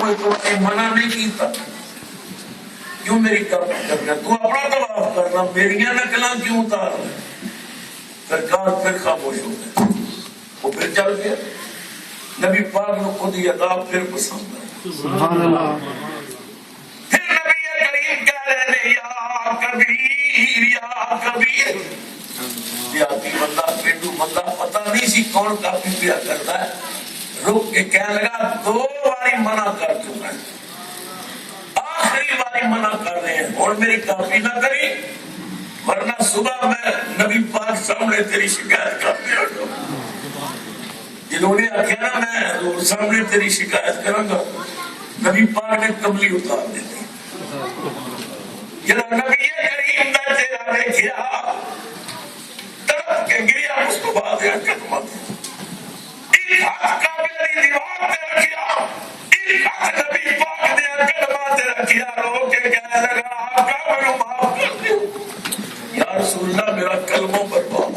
کوئی تمہیں منع نہیں کیتا، کیوں میری کاپی کرنا؟ تو اپنا طواف کرنا، میریاں نقلاں کیوں اتارنا؟ سرکار پھر خاموش ہو گئے، وہ پھر چل گیا۔ نبی پاک نے خود یہ عذاب پھر پسند ہے۔ سبحان اللہ۔ پھر نبی کریم کہہ رہے ہیں یا کبیر یا کبیر، دیہاتی بندہ پینڈو بندہ پتہ نہیں سی کون کاپی پیا کرتا ہے، رک کے کہنے لگا 2 باری منع کر چکا ہے، آخری باری منع کر رہے ہیں، اور میری کاپی نہ کری ورنہ صبح میں نبی پاک سامنے تیری شکایت کر دیا گا۔ جنہوں نے آخیا نا میں حضور سامنے تیری شکایت کروں گا، نبی پاک نے کملی اتار دی تھی۔ جب نبی کریم دا چہرہ دیکھیا تڑپ کے گریا مصطفیٰ دے قدماں تے، ایک ہاتھ کعبے دی دیوار تے رکھیا، ایک ہاتھ نبی پاک دے قدماں تے رکھیا، رو کے کہنے لگا آقا مینوں معاف کر دیو، یا رسول اللہ میرا کلمہ برباد،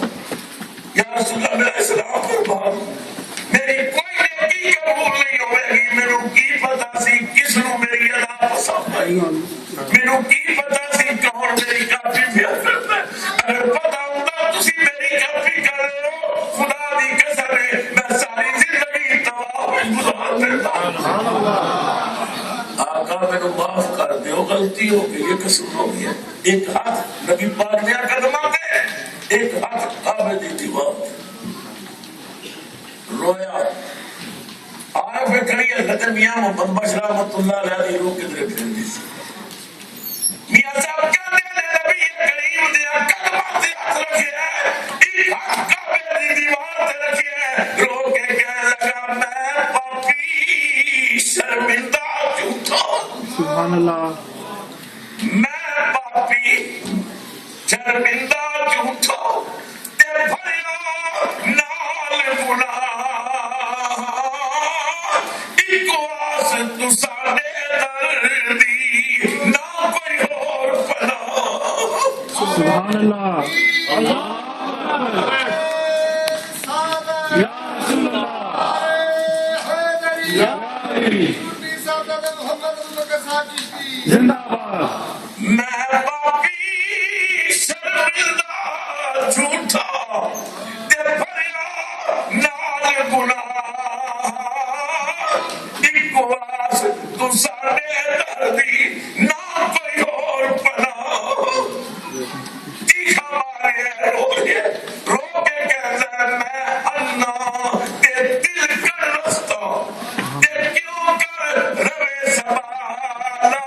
یا رسول اللہ میرا اسلام برباد، میری کوئی نیکی قبول نہیں ہوئے گی، مینوں کی پتہ سی کس نو میری ادا پسند آئی، مینوں کی پتہ سی کون میری کاپی پیا کرتا ہے، اگر پتہ ہوتا تسی میری کاپی کر رہے ہو، خدا دی قسم ہے میں ساری زندگی طواف میں گزار دیتا۔ آقا مینوں معاف کر دیو، غلطی ہو گئی، یہ قصور ہو گیا۔ ایک ہاتھ نبی پاک دے قدماں تے، ایک ہاتھ کعبے دی دیوار تے، رویا۔ عارف کھڑی حضرت میاں محمد بشر رحمۃ اللہ علیہ رو کدھر پھیرتی سی، میاں صاحب کہتے ہیں نبی کریم دے قدماں تے ہاتھ رکھے ہے، ایک ہاتھ کعبے دی دیوار تے رکھے ہے، رو کے کہنے لگا میں پاپی شرمندہ جھوٹا، سبحان اللہ۔ میں پاپی شرمندہ جھوٹا تے بھریا نال گناہ، ایک واسط ساڈے در دی نہ کوئی اور پناہ۔ سبحان اللہ۔ یا رسول اللہ، یا علی، زندہ باد۔ میں پاپی شرمندہ جھوٹا تے بھریا نال گناہ، ایک واسط ساڈے در دی نہ کوئی اور پناہ۔ چیخا مارے رو کے کہتا ہے میں انا تے دل کر رستا تے کیوں کر روے سوالا،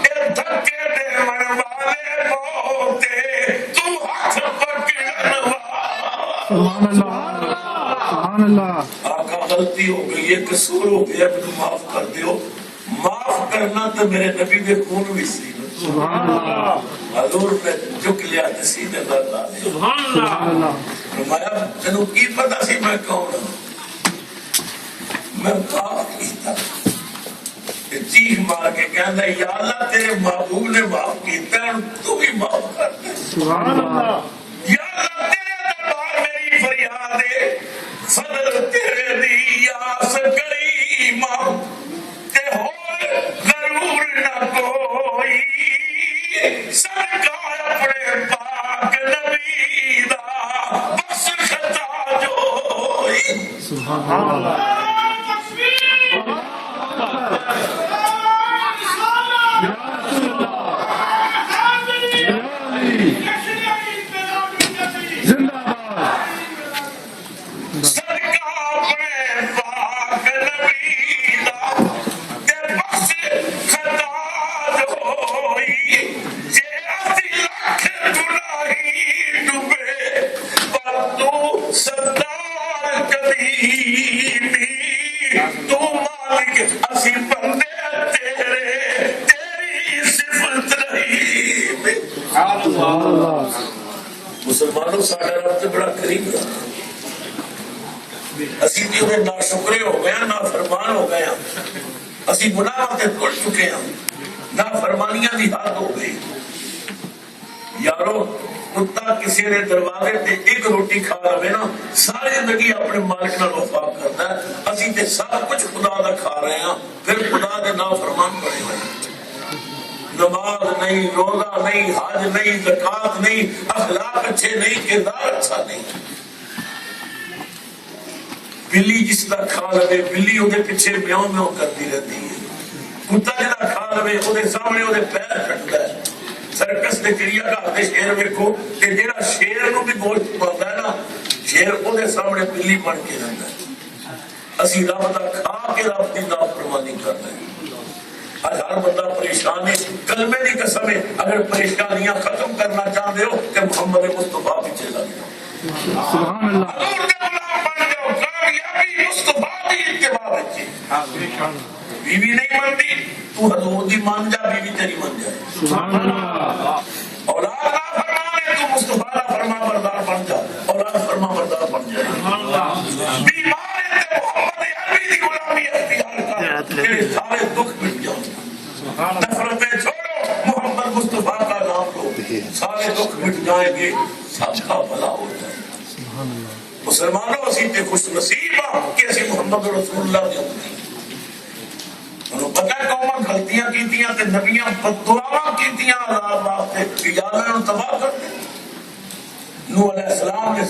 اے دھکے دیون والے موتے تو ہاتھ پکڑن والا۔ سبحان اللہ، سبحان اللہ۔ آقا غلطی ہو گئی، یہ قصور ہو گیا، مجھے معاف کر دیو۔ معاف کرنا تو میرے نبی دے خون بھی سی، سبحان اللہ، حضور نے جھک لیا تے سیدھے در لا دیا۔ سبحان اللہ۔ فرمایا تینوں کی پتہ سی میں کون ہوں؟ میں معاف کیتا۔ چیخ مار کے کہندا یا اللہ تیرے محبوب نے معاف کیتا ہے، تو بھی معاف کر دے۔ سبحان اللہ۔ یا اللہ تیرے دربار میری فریاد ہے، فضل تیرے دی آس کریمہ تے ہور ضرور نہ کوئی، سرکار اپنے پاک نبی دا بس خطا جو ہوئی۔ سبحان اللہ۔ زندہ باد۔ سرکار اپنے پاک نبی دا تے بس خطا جو ہوئی، جے اسی لاکھ گناہی ڈوبے پر تو ستار قدیمی، تو مالک اسی بندے تیرے، تیری صفت رحیم۔ سبحان اللہ۔ مسلمانوں ساڈا رب تے بڑا قریب رہا، اسی بھی انہیں ناشکرے ہو گئے ہیں، نافرمان ہو گئے ہیں، اسی گناہ تے ٹر چکے ہیں، نافرمانیاں دی حد ہو گئی۔ یارو کتا کسی نے دروازے تے ایک روٹی کھا لے نا ساری زندگی اپنے مالک نال وفا کرتا ہے. اسی تے سب کچھ خدا دا کھا رہے ہیں پھر خدا دے نافرمان بنے ہوئے. نماز نہیں, روزہ نہیں, حج نہیں, زکات نہیں, اخلاق اچھے نہیں, کردار اچھا نہیں. بلی جس کا کھا لے بلی وہ پیچھے میوں میوں کرتی رہتی ہے. کتا جا کھا لے وہ سامنے وہ پیر کٹتا ہے. سرکس کے کریا کا شیر ویکو کہ جہاں شیر نو بھی گوشت پاتا ہے نا شیر وہ سامنے بلی بن کے رہتا ہے. اسی رب کا کھا کے رب کی نافرمانی کر رہے ہیں. آج ہر بندہ پریشان ہے. کلمے کی قسم ہے اگر پریشانیاں ختم کرنا چاہتے ہو کہ محمد مصطفیٰ پیچھے لگ جاؤ. سبحان اللہ. حضور کے غلام بن جاؤ. کامیابی مصطفیٰ کی اتباع وچ. بیوی نہیں مانتی تو حضور دی مان جا, بیوی تیری مان جائے. سبحان اللہ. اولاد نہ فرمانے تو مصطفیٰ نہ فرما بردار بن جا, اولاد فرما بردار بن جائے. بیمار ہے تے محمد عربی دی غلامی اختیار کر تیرے سارے دکھ مٹ جائیں. نفرتیں چھوڑو, محمد مصطفیٰ کا نام لو, سارے دکھ مٹ جائیں گے, سب کا بھلا ہو جائے. مسلمانوں اسی تے خوش نصیب ہاں کہ اسی محمد رسول اللہ دے امتی. انہوں پتہ قوماں غلطیاں کیتیاں تے نبیاں بددعاواں کیتیاں عذاب واسطے اجازت نوں تباہ کر دے. نوح علیہ السلام نے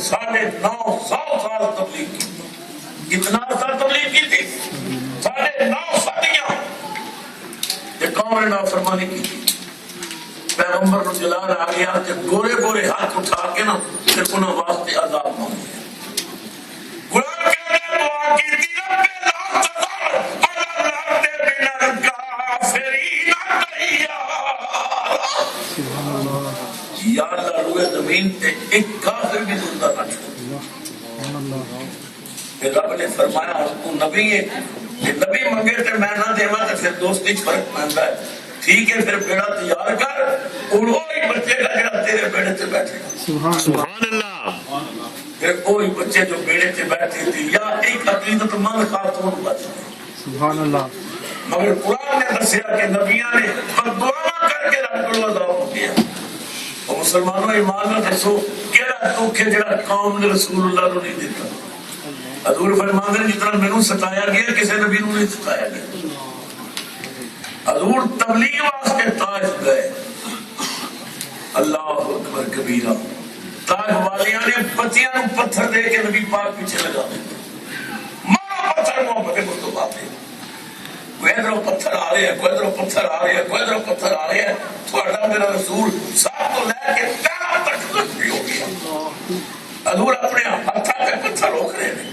950 سال تبلیغ کی. کتنا سال تبلیغ کی تھی؟ 9.5 صدیاں. تے قوم نے نافرمانی کی تھی. پیغمبر کو جلال آ گیا کہ گورے گورے ہاتھ اٹھا کے نا پھر انہوں واسطے عذاب مانگ لیا. قرآن کے اندر دعا کی تھی رب لا تذر علی الارض من الکافرین دیارا. یا اللہ روئے زمین تے ایک کافر بھی زندہ نہ چھوڑ. پھر رب نے فرمایا تو نبی ہے کہ نبی منگے تے میں نہ دیواں تے پھر دوستی فرق پہنتا ہے. ٹھیک ہے پھر بیڑا تیار کر, وہی بچے کا جڑا تیرے بیڑے تے بیٹھے گا. سبحان اللہ. پھر وہی بچے جو بیڑے تے بیٹھے تھے یا ایک عقیدت مند خاتون بچ گئے. سبحان اللہ. مگر قرآن نے دسیا کہ نبیاں نے بددعا کر کے رب کو عذاب دیا. اور مسلمانوں ایمان نہ دسو کیڑا دکھ ہے جڑا قوم نے رسول اللہ کو نہیں دیتا. حضور فرماتے ہیں جتنا مینوں ستایا گیا کسی نبی نوں نہیں ستایا گیا. حضور تبلیغ واسطے طائف گئے. اللہ اکبر کبیرہ. طائف والیاں نے بچیاں نوں پتھر دے کے نبی پاک پیچھے لگا دیا. مارو پتھر محمد مصطفیٰ پہ. کوئی ادھروں پتھر آ رہے ہیں, کوئی ادھروں پتھر آ رہے ہیں, کوئی ادھروں پتھر آ رہے ہیں. تھوڑا میرا رسول ساتھ تو لے کے پیروں تک زخمی ہو گیا. حضور اپنے ہاتھوں پہ پتھر روک رہے ہیں.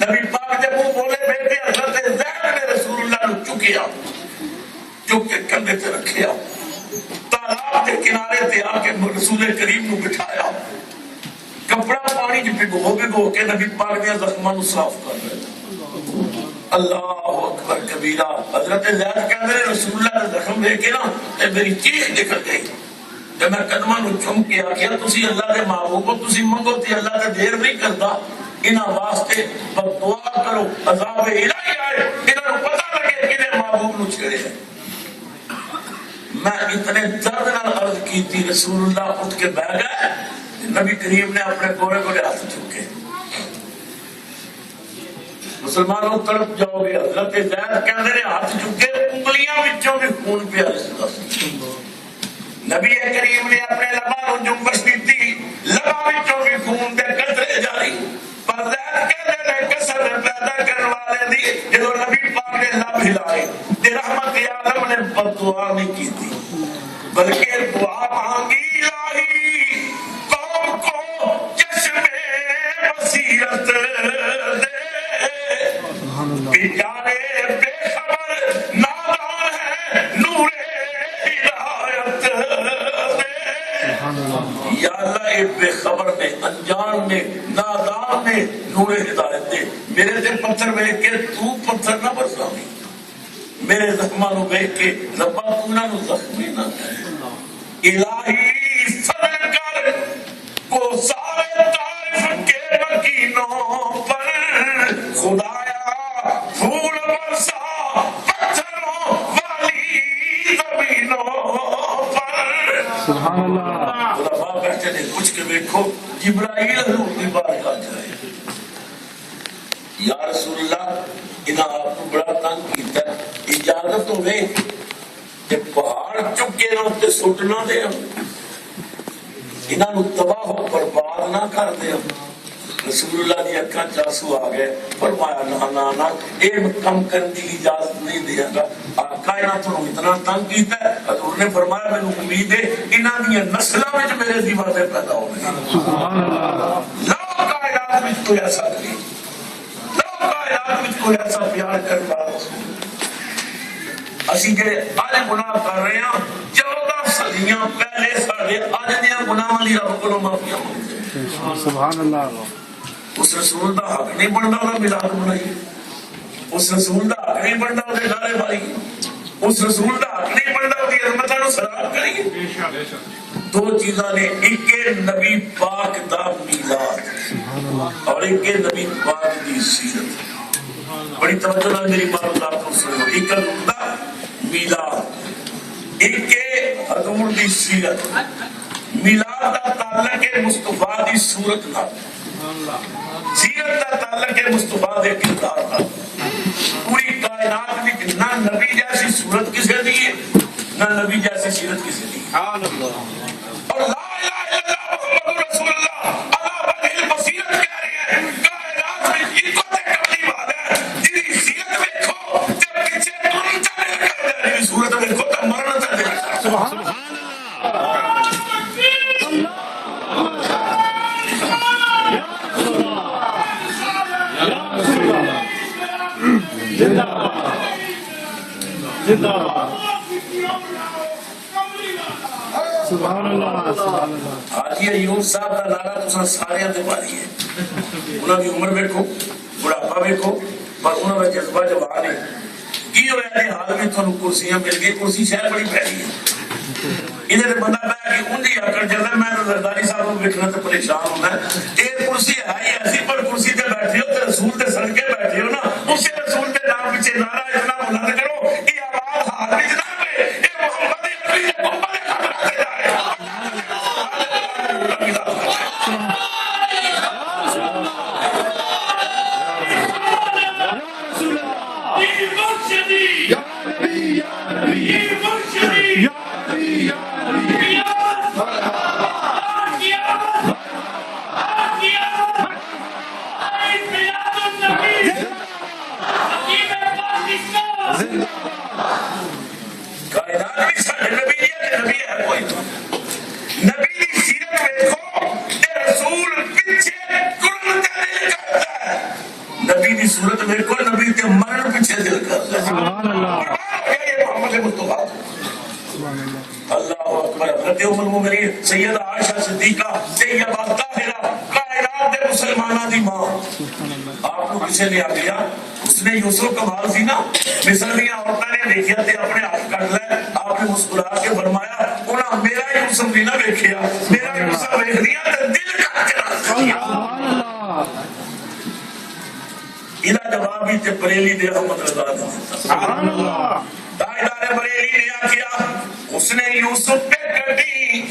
نبی پاک جب وہ بولے بیٹے حضرت زید نے رسول اللہ نے چکیا, چک کے کندھے تے رکھیا, تالاب کے کنارے تے آ کے رسول کریم کو بٹھایا, کپڑا پانی چ بھگو کے نبی پاک دے زخماں نوں صاف کر رہے. اللہ اکبر کبیرہ. حضرت زید کہندے نے رسول اللہ دا زخم دیکھ کے نا تے میری چیخ نکل گئی. تے میں قدماں نوں چوم کے آکھیا تسی اللہ دے محبوب ہو, تسی منگو تے اللہ تے دیر نہیں کردا. انہاں واسطے دعا کرو عذاب الہی آئے, انہاں نوں پتہ لگے کہ محبوب نوں چھیڑے ہے. میں اتنے درد نال عرض کی تھی, رسول اللہ اٹھ کے بیٹھ گئے. نبی کریم نے اپنے گورے گورے ہاتھ چکے. مسلمانوں تڑپ جاؤ گے. حضرت زید کہندے نے ہاتھ چکے, انگلیاں وچوں بھی خون پیا رسدا. نبی کریم نے اپنے لباں نوں جنبش دتی, لباں وچوں بھی خون دے قطرے جاری. پر زید کہندے نے کسر پیدا کرنے والے دی جدوں نبی پاک نے لب ہلائے تے رحمت عالم نے بددعا نہیں کی تھی بلکہ دعا مانگی الہی قوم کو چشم بصیرت دے. بیچارے بے خبر نادان ہے, نور ہدایت دے. یا اللہ اے بے خبر نے, انجان نے, نادان نے نور ہدایت دے. میرے تے پتھر ویکھ کے تو پتھر نہ برساویں, میرے زخماں نوں ویکھ کے ربا تو انہاں نوں زخمی نہ کرے. الہی فضل کر کو سارے طائف کے مکینوں پر, خدایا پھول برسا پتھروں والی زمینوں پر. سبحان اللہ. علماء بیٹھے نے جبرائیل حضور کی بارگاہ جائے، یا رسول اللہ انہاں آپ کو بڑا تنگ کیتا ہے، اجازت ہوے کہ پہاڑ چکے نہ تے سٹنا دے، انہاں نو تباہ و برباد نہ کر دے۔ رسول اللہ دی اکھاں چاسو آ گئے، فرمایا نہ نہ نہ یہ کم کرنے کی اجازت نہیں دیا گا، آقا انہاں تو اتنا تنگ کیتا ہے۔ حضور نے فرمایا میں امید ہے انہاں دی نسلاں وچ میرے دیوانے پیدا ہو گئے۔ سبحان اللہ۔ لا کائنات وچ کوئی ایسا نہیں، لا کائنات وچ کوئی ایسا پیار کرتا اسی جڑے اج گناہ کر رہے ہیں 14 صدیاں پہلے ساڈے اج دیاں گناہاں دی رب کولوں معافی مانگتے۔ سبحان اللہ۔ اس رسول دا حق نہیں بنتا وہ میلاد منائیے، اس رسول دا حق نہیں بنتا وہ نعرے ماریے، اس رسول دا حق نہیں بنتا وہ عظمتاں نو سلام کریے۔ دو چیزاں نے، ایک نبی پاک دا میلاد اور ایک نبی پاک دی سیرت۔ بڑی توجہ نال میری بات کو سنو، ایک دا میلاد، ایک حضور دی سیرت۔ میلاد دا تعلق ہے مصطفیٰ دی صورت نال، سیرت دا تعلق ہے مصطفیٰ دے کردار نال۔ پوری کائنات وچ نہ نبی جیسی صورت کسے دی ہے، نہ نبی جیسی سیرت کسے دی ہے۔ اور لا الہ الا اللہ محمد رسول اللہ اللہ وجہ البصیرت کہہ رہے ہیں، کائنات وچ ایک تے کملی والا ہے جی سیرت دیکھو تے پیچھے تم چلے کر دے، صورت دیکھو تے مرنا تے دے۔ سبحان اللہ۔ سبحان اللہ۔ سبحان اللہ۔ حاجی ایوب صاحب کا نعرہ تساں سارے تے ماری ہے، انہاں دی عمر ویکھو، بڑھاپا ویکھو، پر انہاں دا جذبہ جوان ہے۔ کی ہویا تے حال میں تھانوں کرسیاں مل گئی، کرسی شہر بڑی پیاری ہے، ادھر بندہ بیٹھ کے اونجی آکڑ جلدا، میں تو زرداری صاحب کو ویکھنا تے پریشان ہوندا ہے۔ اے کرسی ہے ہی ایسی، پر کرسی تے بیٹھے ہو تے رسول دے صدقے بیٹھے ہو نا، اس رسول دے نام پیچھے نعرہ اتنا بلند کرو، یہ آواز ہاتھ وچ نہ ہوئے، اے محمد عربی دے گنبد دے خبر تے جائے۔ کائنات میں سارے نبی ہے، نبی ہے کوئی نبی دی سیرت دیکھو تے رسول پیچھے ٹرن تے دل کرتا ہے، نبی دی صورت دیکھو نبی تے مرن پیچھے دل کرتا ہے۔ سبحان اللہ۔ یہ محمد مصطفیٰ اللہ اکبر۔ حضرت ام المؤمنین سیدہ عائشہ صدیقہ طیبہ طاہرہ کائنات دے مسلماناں دی ماں، آپ کو کسے نے آگیا اس نے یوسف کمال سی نا، مصر دیا عورتوں نے دیکھیا تے اپنے ہاتھ کٹ لے، آپ نے مسکرا کے فرمایا انہاں میرا یوسف نہیں نہ دیکھیا، میرا یوسف دیکھ دیا تے دل کٹ کے رکھ دیا۔ سبحان اللہ۔ یہ جواب ہی تے بریلی دے احمد رضا نے دیتا۔ سبحان اللہ۔ تاجدار بریلی نے آکھیا اس نے یوسف پہ کٹی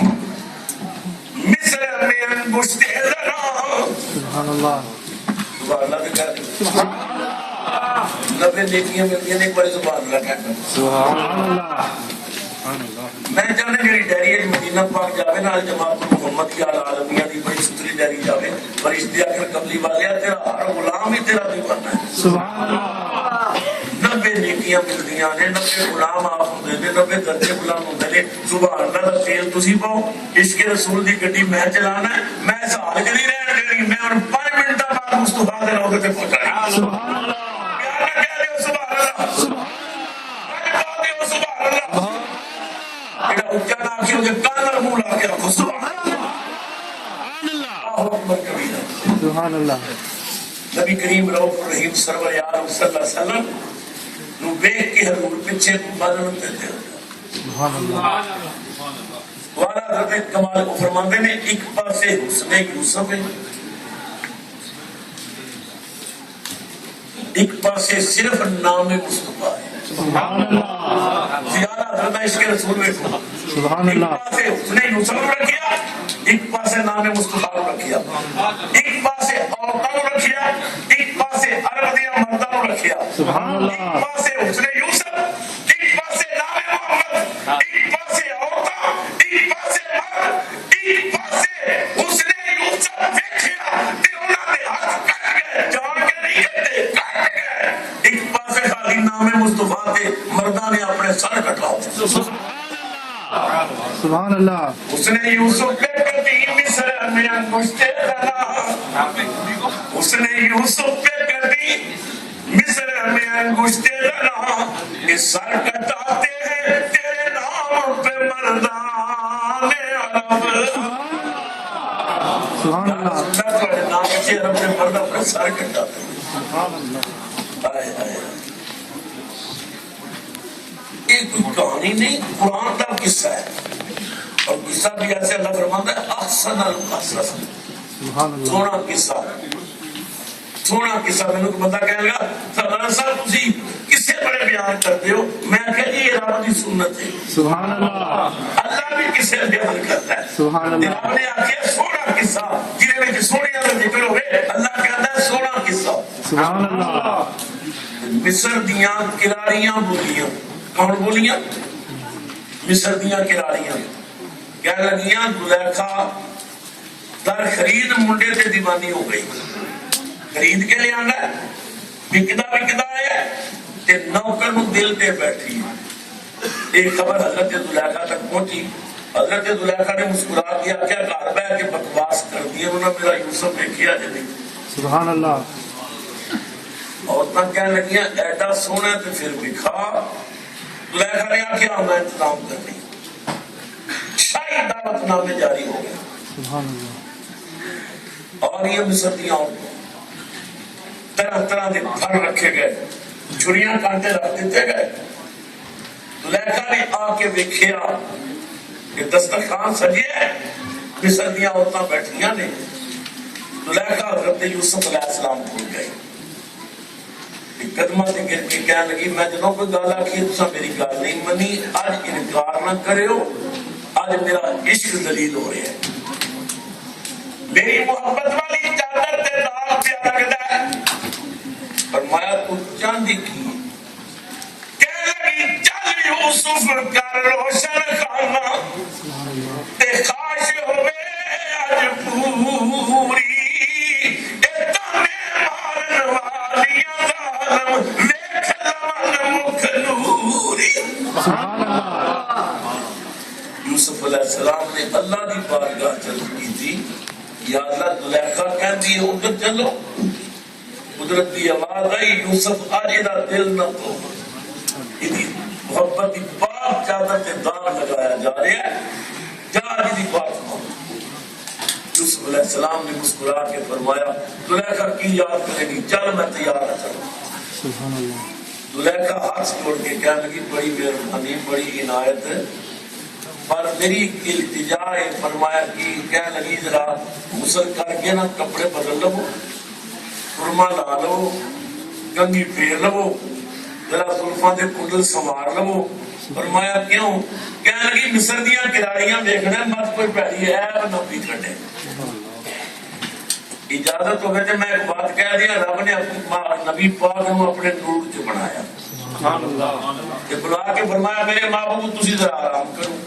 مصر میں انگشت زرا۔ سبحان اللہ۔ سبحان اللہ بھی کہتے نبے نیکیاں ملتی ہیں، ایک بڑی سبحان اللہ کہتے ہیں۔ سبحان اللہ۔ میں چاہنے جڑی ڈیری ہے مدینہ پاک جاوے نال جماعت محمد کی عالمیہ دی بڑی ستری ڈیری جاوے، فرشتے آکر قبلی والے تیرا ہر غلام ہی تیرا دیوانہ ہے۔ سبحان اللہ۔ 90 نیکیاں ملدیاں نے، 90 غلام آپ ہوندے نے، 90 درجے غلام ہوندے نے۔ سبحان اللہ دا تیل تسی پاؤ، عشق رسول دی گڈی میں چلانا ہے، میں سال چ نہیں رہن دینی، میں ہن 5 منٹاں بعد مصطفیٰ دے روضے تے پہنچانا۔ سبحان اللہ۔ پیار نہ کہہ دیو سبحان اللہ، سبحان اللہ، سبحان اللہ۔ ایڈا اونچا نہ آکھیو کہ کان نال منہ لا کے رکھو، سبحان اللہ، اللہ اکبر کبیرہ۔ سبحان اللہ۔ نبی کریم رؤوف الرحیم سرور عالم صلی اللہ علیہ وسلم نو دیکھ کے حضور پیچھے بدن دیتے ہیں۔ سبحان اللہ۔ والا حضرت کمال کو فرماندے نے ایک پاسے حسن یوسف ہے، ایک پاسے صرف نام مصطفیٰ ہے۔ سبحان اللہ زیادہ حضرت عشق رسول میں سبحان ایک اللہ پاسے اس نے یوسف نو رکھیا ایک پاسے نام مصطفیٰ نو رکھیا ایک پاسے عورتوں نو رکھیا ایک پاسے عرب دیا مردوں نو رکھیا سبحان اللہ ایک پاسے اس نے یوسف ایک پاسے نام محمد ایک پاسے عورتوں ایک پاسے مرد ایک پاسے اس نے یوسف دیکھیا کہ انہوں نے ہاتھ کٹ گئے جان کے نہیں کٹے کٹ گئے ایک پاسے خالی نام مصطفیٰ تھے مردہ نے اپنے سر کٹاؤ سبحان اللہ اس نے یوسف پہ کٹی مصر میں انگشتے لگا اس نے یوسف پہ کٹی مصر میں انگشتے لگا کہ سر کٹاتے ہیں تیرے نام پہ مردان عرب سبحان اللہ تیرے نام سے عرب نے مرد اپنے سر کٹاتے ہیں سبحان اللہ آئے آئے یہ کوئی کہانی نہیں قرآن کا قصہ ہے اور قصہ بھی ایسے اللہ فرماتا ہے احسن القصص سبحان اللہ سونا قصہ میں نے بندہ کہے گا سردار صاحب تسی کسے بڑے بیان کرتے ہو میں کہ یہ رب دی سنت ہے سبحان اللہ اللہ بھی کسے بیان کرتا ہے سبحان اللہ رب نے آخیا سونا قصہ جنہیں میں سونیا کا ذکر ہوئے اللہ کہتا ہے سونا قصہ سبحان اللہ مصر دیاں کراریاں بولیاں کون بولیاں مصر دیاں کراریاں کہہ لگیاں زلیخا در خرید منڈے تے دیوانی ہو گئی خرید کے لے آنا بکدا ہے تے نوکر نو دل دے بیٹھی ایک خبر حضرت زلیخا تک پہنچی حضرت زلیخا نے مسکرا دیا کیا گھر بیٹھ کے بکواس کر دی انہوں نے میرا یوسف دیکھیا جی نہیں سبحان اللہ عورتیں کہنے لگیاں ایڈا سونا تے پھر بکھا زلیخا نے آخیا میں انتظام کر لی شاہی دعوت نامے جاری ہو گئے سبحان اللہ اور یہ مصر دیاں طرح طرح کے پھل رکھے گئے چھریاں کانٹے رکھ دیتے گئے زلیخا نے آ کے دیکھیا کہ دسترخوان سجے مصر دیاں عورتیں بیٹھیاں نے زلیخا حضرت یوسف علیہ السلام بھول گئی قدمہ سے گر کے کہنے لگی میں جنہوں کوئی گالا کی تو میری گال نہیں منی آج انکار نہ کرے ہو آج میرا عشق دلیل ہو رہا ہے میری محبت والی چادر تے داغ پہ لگتا ہے فرمایا تو چاندی کی کہنے لگی چل یوسف کر روشن خانہ تے خواہش ہوئے آج پوری یوسف علیہ السلام نے اللہ کی بارگاہ طلب کی تھی یا اللہ زلیخا کہندی ہے ادھر چلو قدرت کی آواز آئی یوسف آج دا دل نہ تو محبت کی پاک چادر سے داغ لگایا جا رہا ہے جا جی بات مانو یوسف علیہ السلام نے مسکرا کے فرمایا زلیخا کی یاد کرے گی چل میں تیار رہتا سبحان اللہ زلیخا ہاتھ چھوڑ کے کہنے لگی بڑی مہربانی بڑی عنایت ہے پر میری التجا ہے فرمایا کہ کہنے لگی ذرا غسل کر کے نا کپڑے بدل لو سرما لا لو کنگھی پھیر لو ذرا زلفاں دے کنڈل سنوار لو فرمایا کیوں کہنے لگی مصر دیاں کراریاں دیکھنے مت کوئی پیڑی ہے نہ بھی کھڑے اجازت ہوگی تو میں ایک بات کہہ دیا رب نے نبی پاک نو اپنے نور چ بنایا کہ بلا کے فرمایا میرے محبوب تسی ذرا آرام کرو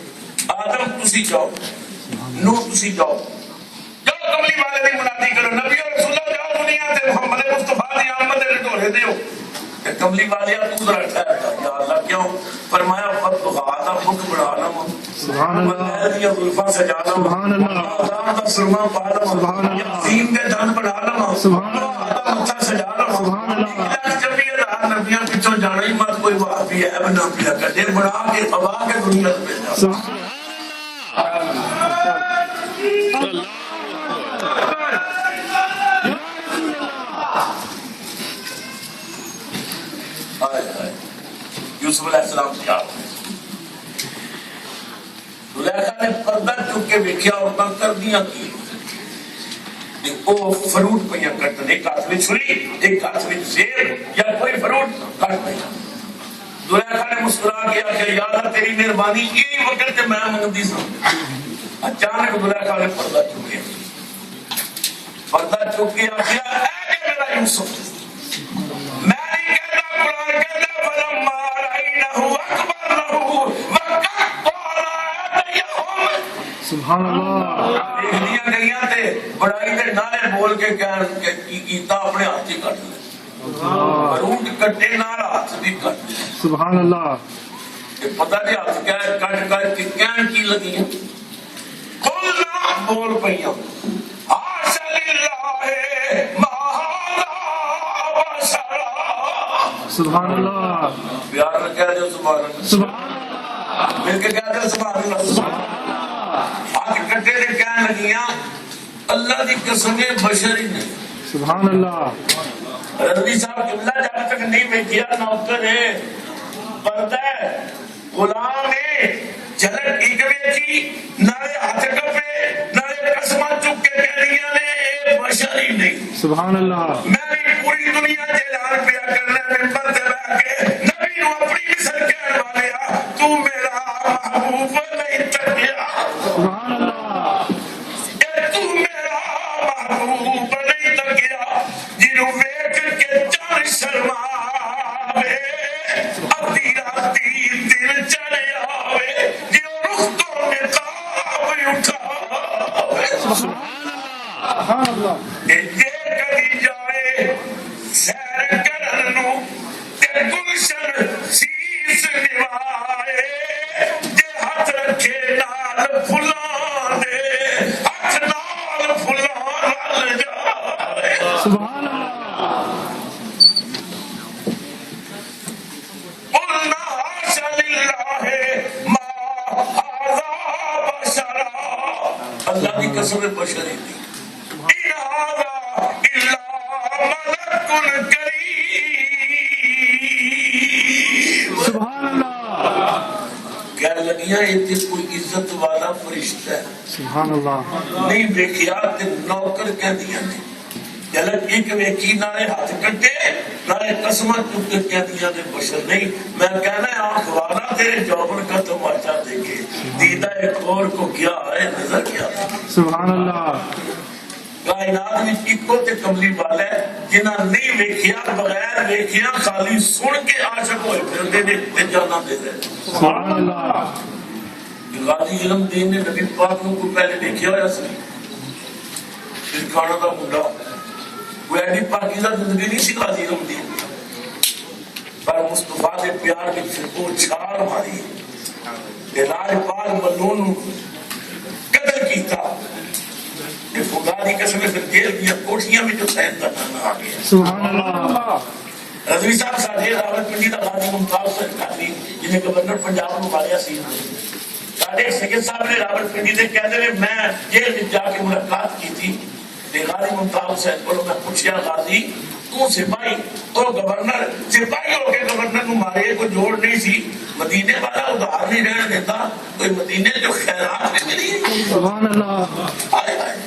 آدم تسی جاؤ نور تسی جاؤ جاؤ کملی والے دی منادی کرو نبی اور رسول جاؤ دنیا تے محمد مصطفیٰ دی آمد دے ڈولے دیو کہ کملی والے تو ذرا ٹھہر یا اللہ کیوں فرمایا فتح دا بک بڑھا لو سبحان اللہ یہ زلفاں سجا لو سبحان اللہ آدم دا سرما پا لو سبحان اللہ یاسین دے دن بنا لو سبحان اللہ آدم مچا سجا لو سبحان اللہ جب یہ نبیاں پیچھوں جانا ہی مت کوئی وہابی ہے بنا پیا کر بنا کے ہوا کے دنیا سے بھیجا سبحان یوسف علیہ السلام تیار ہوئے زلیخا نے پردہ چک کے ویکھیا اور کر دیا کی وہ فروٹ پہ کٹنے ایک ہاتھ میں چھری ایک ہاتھ میں زیب یا کوئی فروٹ کٹ پہ زلیخا نے مسکرا کے کہ یا اللہ تیری مہربانی یہی وقت تے میں منگدی سا. اچانک زلیخا نے پردہ چکیا آخیا اے میرا یوسف میں نہیں کہتا قرآن کہتا فلما رأینہ اکبرنہ وقطعنا ایدیہم. سبحان اللہ. دیکھ دیا گئیاں تے بڑائی دے نعرے بول کے کی کیتا اپنے ہاتھ ہی کٹ لیا. روٹ کٹے نال ہاتھ بھی کٹ لیا. سبحان اللہ. پتہ نہیں ہاتھ کٹ کر کے کہن کی لگی ہیں. قلنا بول پئیاں حاشا للہ ما ھذا بشرا. سبحان اللہ. پیار میں کہہ دو سبحان اللہ. سبحان اللہ. مل کے کہہ دو سبحان اللہ. ہاتھ کٹے نے کہنے لگیاں اللہ دی قسم بشر ہی نہیں. سبحان اللہ. رضوی صاحب قبلہ جب تک نہیں بیٹھیا نوکر ہے پردہ ہے غلام ہے جھلک کی کبھی نارے ہاتھ کپے نارے قسمہ چک کے کہہ دیا نے بشر ہی نہیں. سبحان اللہ. میں بھی پوری دنیا جیلان پیا کرنا ممبر تے بیٹھ کے نبی نو اپنی مثل کہنے والے تو میرا محبوب نہیں تکیا. سبحان اللہ. تو میرا محبوب نہیں تکیا جنوں ویکھ کے جان شرماوے ادھی راتی دل چڑھ آوے جنوں رخ تو نقاب اٹھاوے. سبحان اللہ. جے کدی جائے سیر کرن نو تے گلشن شیش نوائے جے ہاتھ رکھے نال پھلاں دے ہاتھ نال پھلاں رل جائے. سبحان اللہ. قلنا حاشا للہ ما ھذا بشرا. اللہ کی قسم بشر ہی نہیں. ان ھذا الا ملک کریم. سبحان اللہ. کہنے لگیاں یہ کوئی عزت والا فرشتہ ہے. سبحان اللہ. نہیں دیکھیا تے نوکر کہہ دیا نے جلک ایک ویکھی نارے ہاتھ کٹے نارے قسمہ چک کے کہہ دیا نے بشر نہیں. میں کہنا ہے آنکھ والا تیرے جوبن کا تماشا دیکھے دیدہ ایک اور کو کیا ہے نظر کیا تھا. سبحان اللہ. کائنات میں اکو تے کملی والا ہے جنہ نہیں ویکھیا بغیر ویکھیا خالی سن کے عاشق ہوئے پھردے نے تے جانا دے دے. سبحان اللہ. غازی علم دین نے نبی پاک کو پہلے دیکھا ہوا سی پھر کھانا کا منڈا کوئی ایڈی پاکیزہ زندگی نہیں سی غازی علم دین پر مصطفیٰ کے پیار کی پھر وہ چھال ماری راج پال ملون قتل کیتا کہ خدا دی قسم پھر جیل دیا کوٹھیاں میں جو سین کا نام آ گیا. سبحان اللہ. رضوی صاحب ساجے راولپنڈی کا غازی ممتاز سرکاری جنہیں گورنر پنجاب کو ماریا سی سارے سید صاحب نے راولپنڈی سے کہتے ہیں میں جیل میں جا کے ملاقات کی تھی غازی ممتاز حسین کو میں پوچھیا غازی تو سپاہی اور گورنر سپاہی ہو کے گورنر کو مارے کوئی جوڑ نہیں سی مدینے والا ادھار نہیں رہنے دیتا کوئی مدینے جو خیرات میں ملی. سبحان اللہ. آئے آئے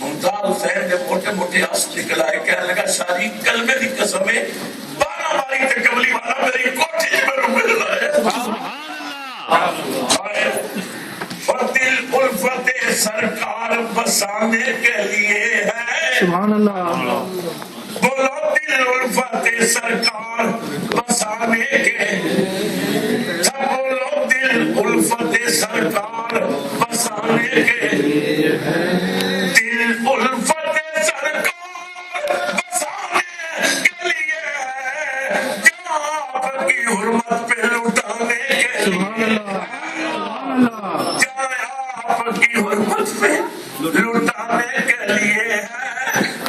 ممتاز حسین نے موٹے موٹے آس نکل آئے کہنے لگا شادی کلمے کی قسم ہے 12 باری تے کملی والا میری کوٹھی پر مل رہا ہے. اور دل الفت سرکار بسانے کے لیے ہے. سبحان اللہ. بولو دل الفت سرکار بسانے کے بولو دل الفت سرکار بسانے کے دل الفت سرکار بسانے کے لیے جہاں کی حرمت پہ لٹانے کے لیے کی حرمت پہ لٹانے کے لیے ہے.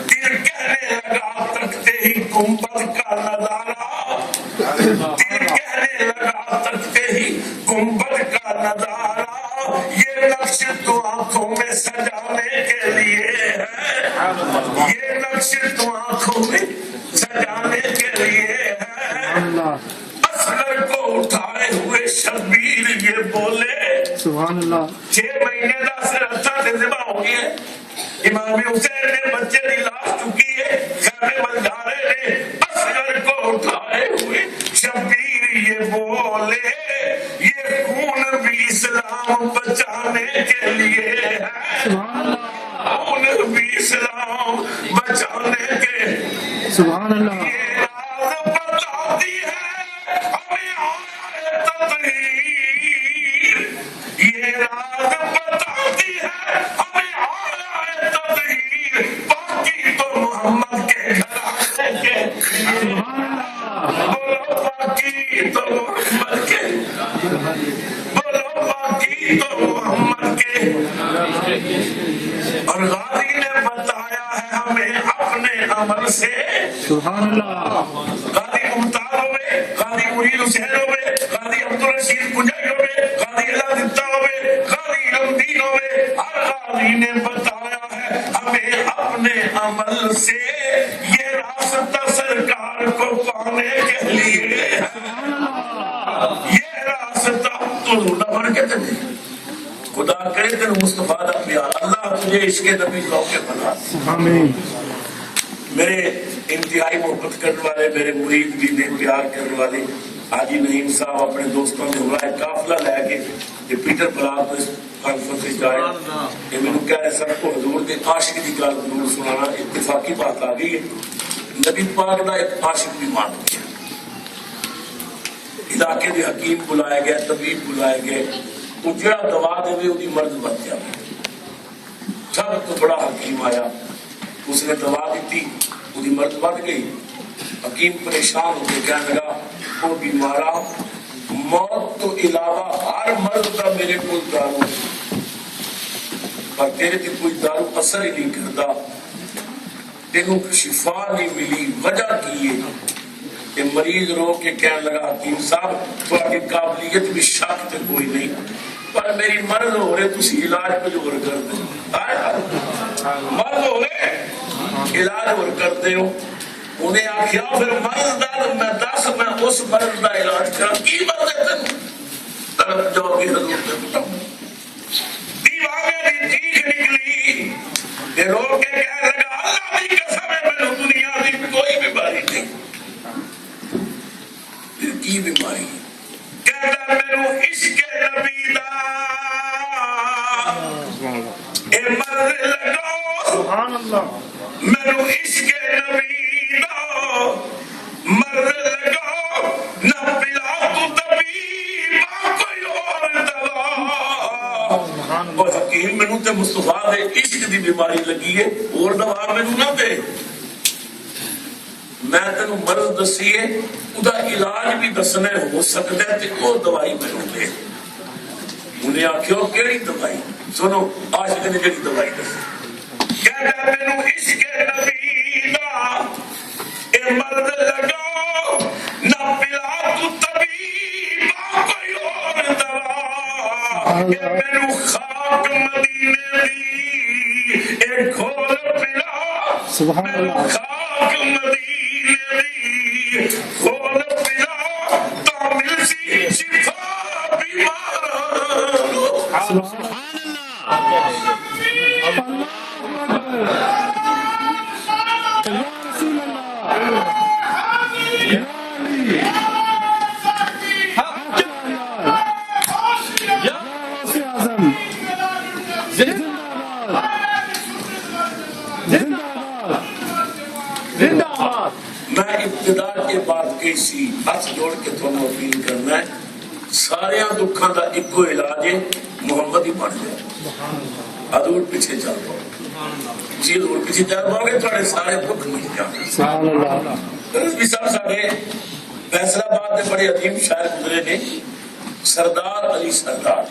دل کہنے لگا تکتے ہی گنبد کا نظارہ دل کہنے لگا تکتے ہی گنبد کا نظارہ یہ نقش تو آنکھوں میں سجانے کے لیے ہے. یہ نقش تو آنکھوں میں سجانے کے لیے ہے. اصغر کو اٹھائے ہوئے شبیر یہ بولے. سبحان اللہ. 6 مہینے کا سرطان سے ذبح ہو گئی ہے. امام حسین نے بچے کی لاش چکی ہے خیمے بنجارے میرے اصغر کو اٹھائے ہوئے شبیر یہ بولے یہ خون بھی اسلام بچانے کے لیے ہے، سبحان اللہ خون بھی اسلام بچانے کے سبحان اللہ یہ راز بتاتی ہے ہمیں آیا تطہیر، یہ راز بتاتی ہے ہمیں آیا تطہیر، باقی تو محمد کے گھرانے کے سبحان اللہ بولو باقی تو محمد کے، بولو باقی تو محمد کے۔ اور غازی نے بتایا ہے ہمیں اپنے عمل سے، سبحان اللہ غازی ممتاز ہوئے، غازی مرید حسین ہوئے، غازی عبدالرشید کنجائی ہوئے، غازی علادتہ ہوئے، غازی علمدین ہوئے، ہر غازی نے بتایا ہے ہمیں اپنے عمل سے یہ راستہ سرکار کو پانے کے لیے، یہ راستہ تو نہ بن کے تھے۔ خدا کرے تیرے مصطفیٰ دا پیار، اللہ تجھے عشق نبی ذوق بنا۔ آمین میرے انتہائی محبت کرنے والے میرے مرید بھی نے پیار کرنے والے حاجی نعیم صاحب اپنے دوستوں نے ہمارا قافلہ لے کے یہ پیٹر بلاک کو اس کانفرنس سے جائے، یہ میں نے کہہ رہے سب کو حضور کے عاشق کی گل ضرور سنانا، اتفاقی بات آ گئی ہے، نبی پاک دا ایک عاشق بھی مان گیا، علاقے کے حکیم بلائے گئے، طبیب بلائے گئے، وہ جڑا دوا دے وہی مرض بچ جائے، سب تو بڑا حکیم آیا، اس نے دوا دیتی، وہ مرض بڑھ گئی، حکیم پریشان ہو کے کہنے لگا وہ بیمارا موت تو علاوہ ہر مرض کا میرے کو دارو، پر تیرے کی کوئی دارو اثر ہی نہیں کرتا، تینوں شفا نہیں ملی، وجہ کی ہے؟ کہ مریض رو کے کہنے لگا حکیم صاحب تھوڑی قابلیت بھی شک تے کوئی نہیں، پر میری مرض ہو رہے تسی علاج کچھ اور کر دیں، مرض ہو رہے علاج اور کرتے ہو، انہیں آخیا پھر مرض دا میں دس میں اس مرض دا علاج کرا، کی مرض ہے تین طرف جاؤ گی حضور سے بتاؤں، دیوانے دی چیخ نکلی، کہ رو کے کہنے لگا اللہ دی قسم ہے میں دنیا دی کوئی بیماری نہیں، پھر کی بیماری ہے؟ کہتا میرے عشق نبی دا اے مرض لگو، سبحان اللہ میرے عشق نبی دا مرض لگو، نہ پلا تو طبیب کوئی اور دوا، وہ حکیم میں تے مصطفیٰ دے عشق دی بیماری لگی ہے، اور دوا میں نہ دے، میں تینوں مرض دسی ہے ادا علاج بھی دسنا ہو سکتا ہے تے وہ دوائی میں دے، انہیں آخیا کیڑی دوائی؟ سنو عاشق نے جڑی دوائی دسی، کہتا مینوں عشق نبی دا اے مرض لگو، نہ پلا تو طبیب کوئی اور دوا، اے مینوں خاک مدینے دی اے کھول پلا، سبحان مینوں اللہ خاک مدینے دی کھول پلا، تا مل سی شفا بیماران سبحان اللہ یا رسول اللہ یا علی یا غوث اعظم زندہ باد زندہ باد زندہ باد۔ میں ابتدا کے بعد کیسی ہاتھ جوڑ کے تمہیں اپیل کرنا ہے، سارے دکھاں دا ایکو علاج ہے محمد ہی بن جائے، حضور پیچھے چل پاؤ، جی حضور پیچھے چل پاؤ گے تھوڑے سارے دکھ مل جائیں۔ سبحان اللہ رضوی صاحب سارے فیصلہ آباد میں بڑے عظیم شاعر گزرے نے، سردار علی سردار،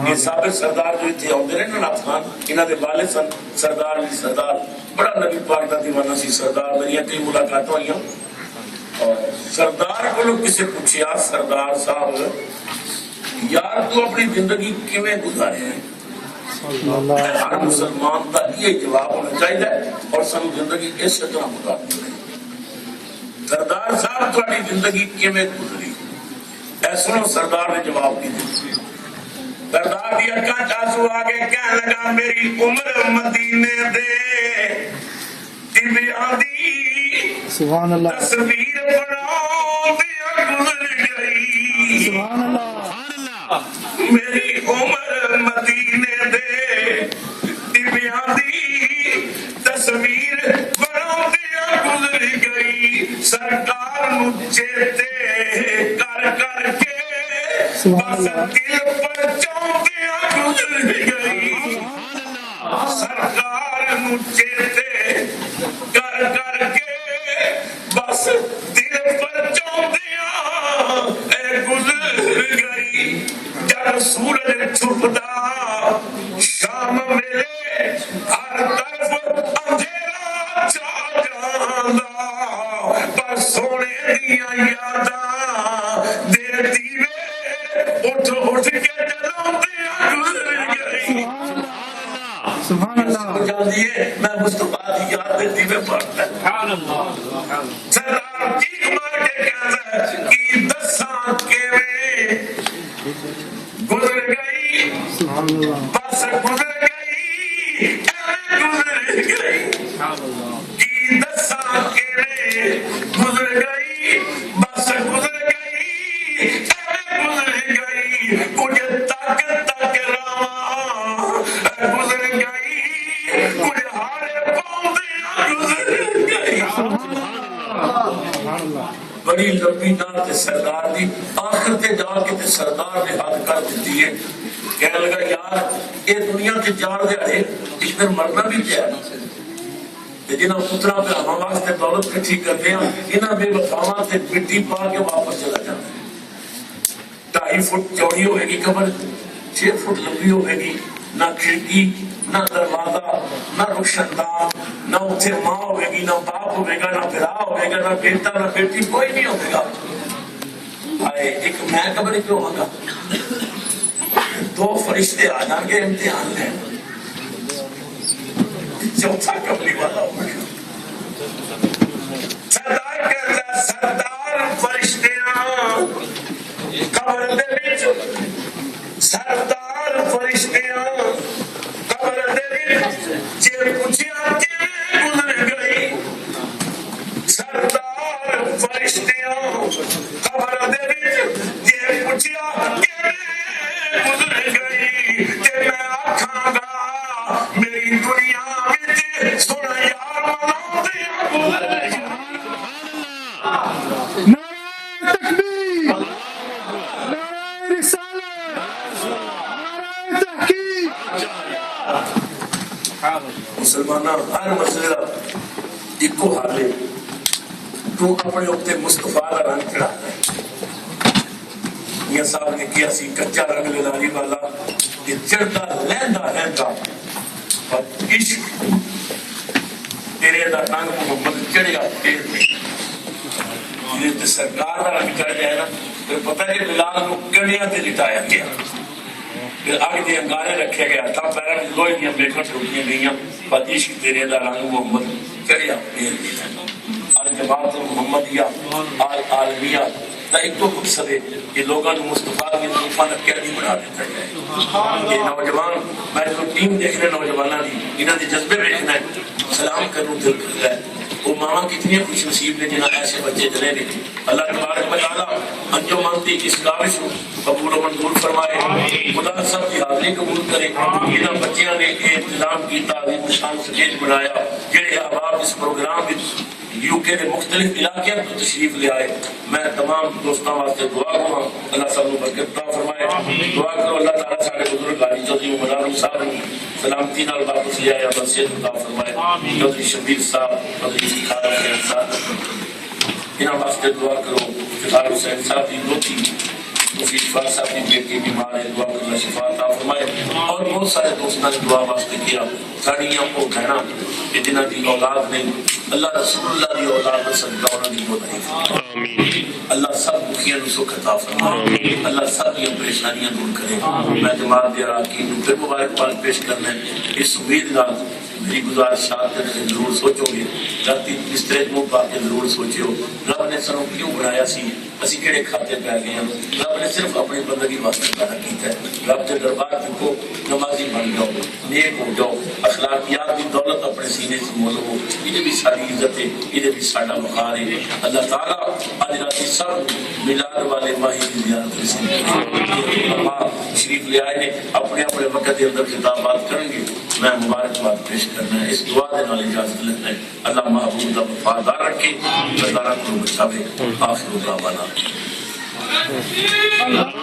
یہ سابق سردار جو تھے آدھے رہے نا نات خان، انہوں نے والد سن سردار علی سردار، بڑا نبی پاک دا دیوانہ سی سردار، میری کئی ملاقات ہوئی ہیں، اور سردار کو لوگ کسے پوچھیا سردار صاحب یار تو اپنی زندگی کیویں گزارے ہیں؟ ہر مسلمان کا یہ جواب ہونا چاہیے اور سن زندگی اس طرح گزارنی ہے۔ سردار صاحب تھوڑی زندگی کیویں گزری؟ اے سنو سردار نے جواب دیا، سردار دی اکھاں چاسو آگے کہنے لگا میری عمر مدینے دے تبیاں دی سبحان اللہ تصویر بناؤندیا گزر گئی سبحان اللہ میری عمر مدینے دے دیویاں دی تصویر بناؤندیا گزر گئی سرکار نو چیتے کر کر کے بس دل پر چاندیا گزر گئی سرکار نو چیتے کر کر کے بس دل پر چاندیا گزر گئی جب سورج چھپدا شام میرے ہر طرف اندھیرا چھا جاندا پر سونے دیاں یاداں دے دیوے اٹھ اٹھ کے جلاندیاں گزر گئی سبحان اللہ جاندی ہے میں مصطفیٰ دی یاد دے دیوے پڑھتا ہے سردار چیخ مار کے کہتا ہے کہ دساں کیویں گزر گئی سبحان اللہ بس گزر گئی ایویں گزر گئی کی دساں کیویں گزر گئی بس گزر گئی ایویں گزر گئی کچھ تک تک راواں گزر گئی کچھ ہارے پاؤندیاں گزر گئی سبحان اللہ بڑی لمبی نال تے سردار دی آخر تے جا کے تے سردار نے ہاتھ کر دیتی ہے کہنے لگا یار یہ دنیا تے جان دیاڑے ایک دن مرنا بھی پیا تے جنہاں پتراں بھراواں واسطے دولت کٹھی کرتے ہیں انہاں بے وفاواں تے مٹی پا کے واپس چلا جاتا ہے 2.5 فٹ چوڑی ہوئے گی قبر 6 فٹ لمبی ہوئے گی نہ کھڑکی نہ دروازہ نہ روشندان نہ اتنے ماں ہوئے گی نہ باپ ہوئے گا نہ بھرا ہوئے گا نہ بیٹا نہ بیٹی کوئی نہیں ہوئے گا آئے ایک میں قبر کیوں ہوگا 2 فرشتے آ جائیں گے امتحان ہے چوتھا قبری والا ہوگا سردار کہتا ہے سردار فرشتیاں قبر دے وچ سردار فرشتیاں قبر دے وچ جے پوچھیا کیویں گزر گئی سردار فرشتیاں قبر دے وچ جے پوچھیا کیویں گزر گئی تے میں آکھاں گا میری دنیا وچ سونا یار مناؤندیاں گزر گئی نعرہ تکبیر نعرہ رسالت نعرہ تحقیق مسلمانوں ہر مسئلے کا ایکو حل ہے تو اپنے اوپر مصطفیٰ کا رنگ چڑھاتا ہے میاں صاحب نے کیا سی کچا رنگ لاری والا یہ چڑھتا لہندا رہتا اور عشق تیرے دا رنگ محمد چڑھیا پھر یہ سرکار کا رنگ چڑھ جائے نا پھر پتہ ہے بلال کو گڑیاں تے لٹایا گیا پھر آگ دے انگارے رکھے گیا تھا پیرا میں لوہے دیا بیکھا ٹوٹیاں گئیاں پر عشق تیرے دا رنگ محمد چڑھیا پھر آل جماعت محمدیہ آل عالمیہ تا ایک تو مقصد ہے کہ لوگوں نے مصطفیٰ کی طوفان قیدی بنا دیتا ہے یہ نوجوان میں جو ٹیم دیکھنے نوجوانوں کی انہوں نے جذبے دیکھنا ہے سلام کروں دل کر رہا ہے وہ ماما کتنی خوش نصیب نے جنہیں ایسے بچے جنے نے اللہ تبارک و تعالی انجمن کی اس کاوش کو قبول و منظور فرمائے خدا سب کی حاضری قبول کرے انہاں بچیاں نے انتظام کیتا عظیم شان سٹیج بنایا جڑے احباب اس پروگرام وچ یو کے دے مختلف علاقے کو تشریف لے آئے میں تمام دوستاں واسطے دعا کروں اللہ سب کو برکت عطا فرمائے دعا کرو اللہ تعالی سارے بزرگ غازی چودھری مدارم صاحب سلامتی نال واپس لے آیا وصیت عطا فرمائے چودھری شبیر صاحب چودھری افتخار حسین صاحب انہاں واسطے دعا کرو افتخار حسین صاحب کی دوتی مفید فار صاحب کی بیٹی بیمار ہے دعا کر اللہ شفا عطا فرمائے اور بہت سارے دوستوں نے دعا واسطے کیا ساڑیاں کو کہنا کہ جنہاں کی اولاد نہیں اللہ رسول اللہ دی اولاد میں صدقہ انہاں دی بودائی فرمائے اللہ سب مخیاں نو سکھ عطا فرمائے اللہ سب کی پریشانیاں دور کرے میں جماعت دے اراکین نو پھر مبارکباد پیش کرنا ہے اس امید نال میری گزارشات ضرور سوچو گے راتی بسترے منہ پا کے ضرور سوچو رب نے سنوں کیوں بنایا سی اسی کہڑے کھاتے پہ گئے ہیں. رب نے صرف اپنی بندگی واسطے پیدا کیتا ہے. رب کے دربار چکو، نمازی بن جاؤ، نیک ہو جاؤ، اخلاقیات کی دولت اپنے سینے سے مولو. یہ بھی ساری عزت ہے، یہ بھی ساڈا وقار ہے. اللہ تعالیٰ آج رات سب میلاد والے ماہی کی زیارت نصیب شریف لے آئے اپنے اپنے وقت کے اندر خطابات کریں گے. میں مبارکباد پیش کرنا ہے، اس دعا کے نال اجازت لینا ہے. اللہ محبوب کا وفادار رکھے، نظارہ کو بچاوے. آخر دعوانا اللہ